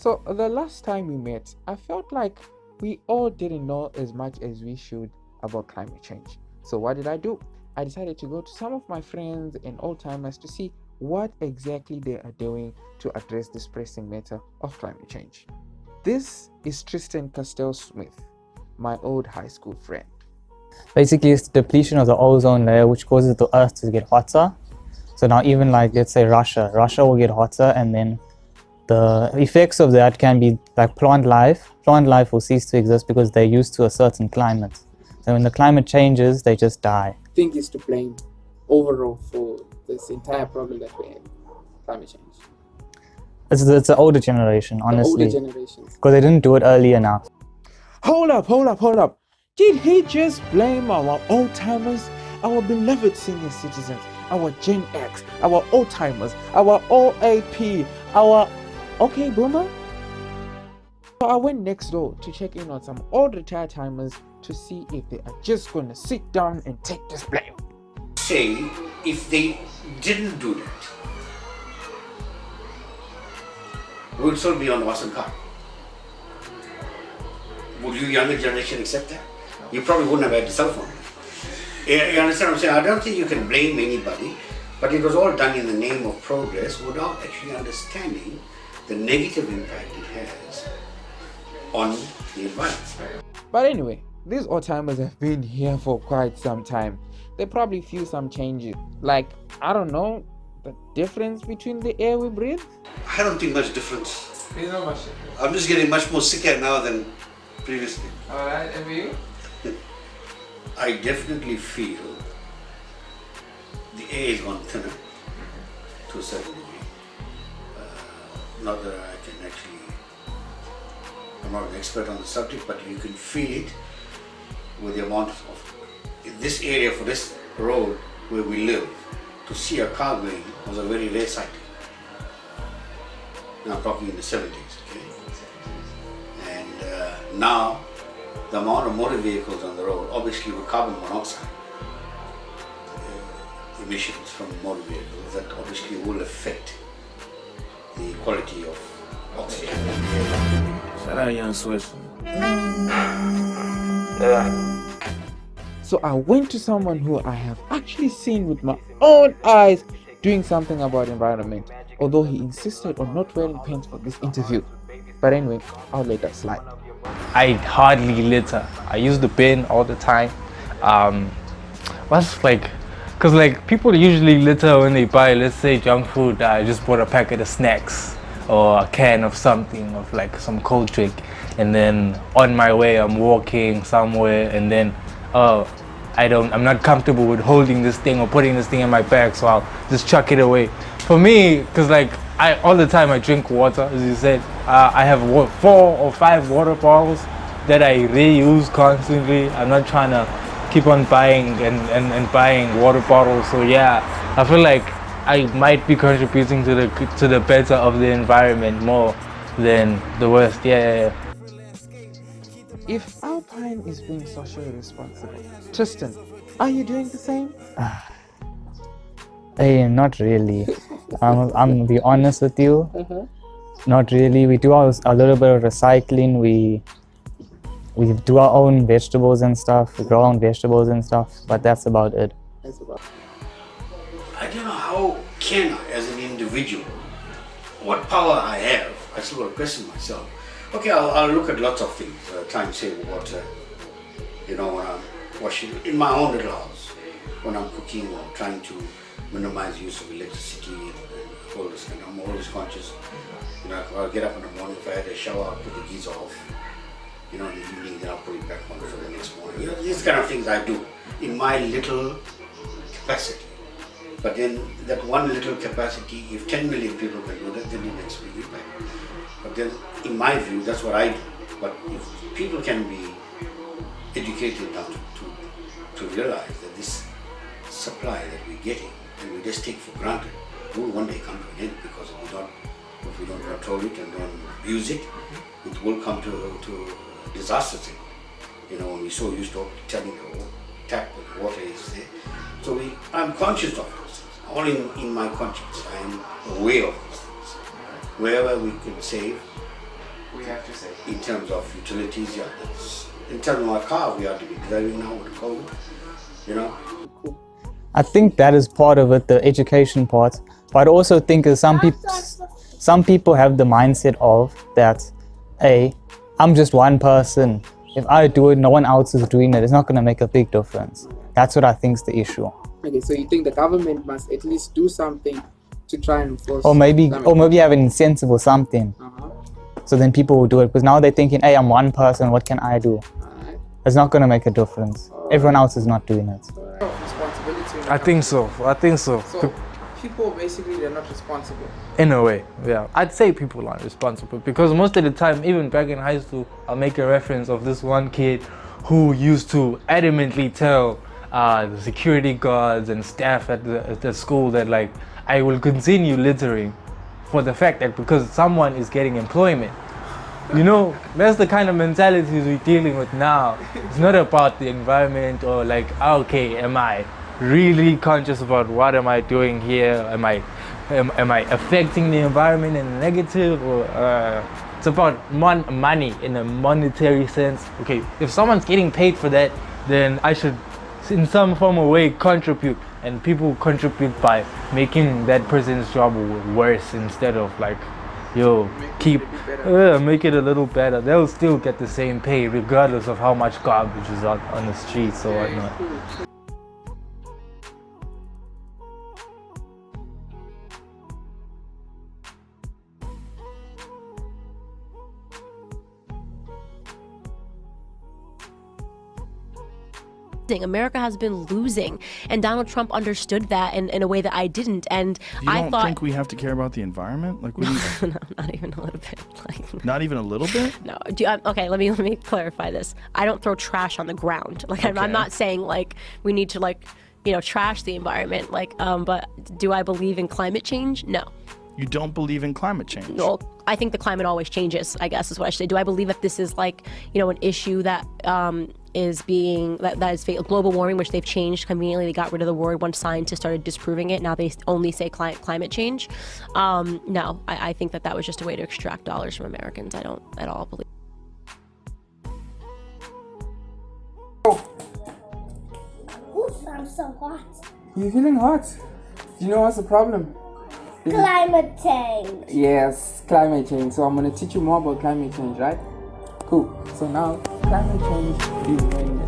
So the last time we met, I felt like we all didn't know as much as we should about climate change. So what did I do? I decided to go to some of my friends and old timers to see what exactly they are doing to address this pressing matter of climate change. This is Tristan Castell Smith, my old high school friend. Basically, it's depletion of the ozone layer, which causes the Earth to get hotter. So now even like, let's say Russia will get hotter, and then the effects of that can be like plant life. Plant life will cease to exist because they're used to a certain climate. So when the climate changes, they just die. I think is to blame overall for this entire problem that we have, climate change. It's the older generation, honestly. The older generations. Because they didn't do it early enough. Hold up. Did he just blame our old timers, our beloved senior citizens, our Gen X, our old timers, our OAP, our OK boomer? So I went next door to check in on some old retired timers to see if they are just going to sit down and take this blame. Say, if they didn't do that, we would still be on the bus and car. Would you younger generation accept that? You probably wouldn't have had the cell phone. You understand what I'm saying? I don't think you can blame anybody, but it was all done in the name of progress without actually understanding the negative impact it has on the environment. But anyway, these old timers have been here for quite some time. They probably feel some changes. Like, I don't know, the difference between the air we breathe? I don't think much difference. There's not much difference. I'm just getting much more sicker now than previously. Alright, and for you? I definitely feel the air is gone thinner to a certain degree. Not that I can actually, I'm not an expert on the subject, but you can feel it with the amount of, in this area for this road where we live, to see a car going was a very rare sight. Now I'm talking in the 70s, okay? And now, the amount of motor vehicles on the road, obviously with carbon monoxide emissions from motor vehicles, that obviously will affect the quality of oxygen. Shout out Young Swiss. So I went to someone who I have actually seen with my own eyes doing something about environment, although he insisted on not wearing pants for this interview. But anyway, I'll let that slide. I hardly litter. I use the bin all the time. Cause like people usually litter when they buy, let's say, junk food. I just bought a packet of snacks or a can of something, of like some cold drink, and then on my way I'm walking somewhere, and then I'm not comfortable with holding this thing or putting this thing in my bag, so I'll just chuck it away. For me, cause like all the time I drink water, as you said. I have 4 or 5 water bottles that I reuse constantly. I'm not trying to keep on buying and buying water bottles. So yeah, I feel like I might be contributing to the better of the environment more than the worst. Yeah. If Alpine is being socially responsible, Tristan, are you doing the same? Hey, not really. I'm gonna be honest with you. Not really. We do a little bit of recycling. We do our own vegetables and stuff. We grow our own vegetables and stuff, but that's about it. I don't know how can I, as an individual, what power I have, I still got to question myself. Okay, I'll look at lots of things, try and save water, when I'm washing, in my own little house, when I'm cooking or trying to minimize use of electricity and all this kind. I'm always conscious. I'll get up in the morning, if I had a shower, I'll put the geyser off. In the evening, then I'll put it back on for the next morning. These kind of things I do in my little capacity. But then that one little capacity, if 10 million people can do that, then it makes big impact. But then, in my view, that's what I do. But if people can be educated enough to realize that this supply that we're getting, and we just take for granted, will one day come to an end, because if we don't control it and don't use it, it will come to a disaster thing. When we're so used to telling the tap with water is there. So I'm conscious of those things. All in my conscience, I am aware of those things. Wherever we can save, we have to say. In terms of utilities, yeah. In terms of my car, we have to be driving now with COVID, you know. I think that is part of it, the education part. But I also think is some people have the mindset of that, hey, I'm just one person. If I do it, no one else is doing it. It's not going to make a big difference. That's what I think is the issue. Okay, so you think the government must at least do something to try and enforce? Or maybe have an incentive or something. So then people will do it. Because now they're thinking, hey, I'm one person. What can I do? Alright. It's not going to make a difference. Everyone else is not doing it. Responsibility. I think so. So people basically they're not responsible. In a way, yeah. I'd say people aren't responsible because most of the time, even back in high school, I'll make a reference of this one kid who used to adamantly tell the security guards and staff at the school that like, I will continue littering for the fact that because someone is getting employment. You know, that's the kind of mentalities we're dealing with now. It's not about the environment or like, okay, am I really conscious about what am I doing here? Am I affecting the environment in a negative? Or it's about money in a monetary sense. Okay, if someone's getting paid for that, then I should in some form or way contribute, and people contribute by making that person's job worse instead of like, yo, make it a little better. They'll still get the same pay regardless of how much garbage is out on the streets or whatnot. America has been losing, and Donald Trump understood that in a way that I didn't. And I don't think we have to care about the environment. Like, what do you? No, not even a little bit. Like, not even a little bit. No. Okay, let me clarify this. I don't throw trash on the ground. Like, Okay. I'm not saying like we need to like trash the environment. Like, but do I believe in climate change? No. You don't believe in climate change? Well, I think the climate always changes, I guess is what I should say. Do I believe that this is like, an issue that is being, that is global warming, which they've changed conveniently. They got rid of the word once scientists started disproving it. Now they only say climate change. No, I think that was just a way to extract dollars from Americans. I don't at all believe. Oof, I'm so hot. You're feeling hot. Do you know what's the problem? Climate change. Yes, climate change. So I'm gonna teach you more about climate change, right? Cool. So now, climate change is when